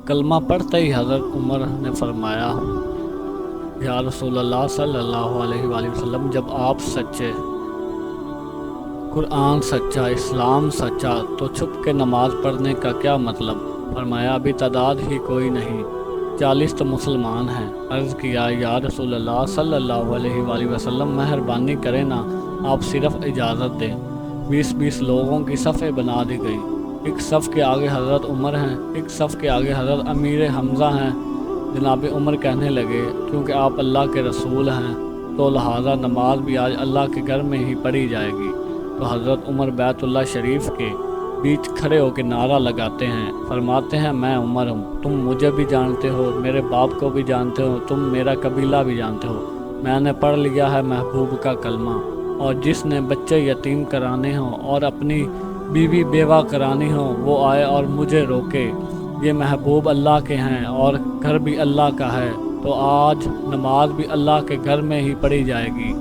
کلمہ پڑھتے ہی حضرت عمر نے فرمایا، یا رسول اللہ صلی اللہ علیہ وآلہ وسلم، جب آپ سچے، قرآن سچا، اسلام سچا، تو چھپ کے نماز پڑھنے کا کیا مطلب؟ فرمایا، ابھی تعداد ہی کوئی نہیں، 40 تو مسلمان ہیں۔ عرض کیا، یا رسول اللہ صلی اللہ علیہ وآلہ وسلم، مہربانی کریں نا، آپ صرف اجازت دیں۔ 20 لوگوں کی صفیں بنا دی گئی، ایک صف کے آگے حضرت عمر ہیں، ایک صف کے آگے حضرت امیر حمزہ ہیں۔ جناب عمر کہنے لگے، کیونکہ آپ اللہ کے رسول ہیں تو لہٰذا نماز بھی آج اللہ کے گھر میں ہی پڑھی جائے گی۔ تو حضرت عمر بیت اللہ شریف کے بیچ کھڑے ہو کے نعرہ لگاتے ہیں، فرماتے ہیں، میں عمر ہوں، تم مجھے بھی جانتے ہو، میرے باپ کو بھی جانتے ہو، تم میرا قبیلہ بھی جانتے ہو، میں نے پڑھ لیا ہے محبوب کا کلمہ، اور جس نے بچے یتیم کرانے ہوں اور اپنی بیوی بیوہ کرانی ہوں وہ آئے اور مجھے روکے۔ یہ محبوب اللہ کے ہیں اور گھر بھی اللہ کا ہے، تو آج نماز بھی اللہ کے گھر میں ہی پڑھی جائے گی۔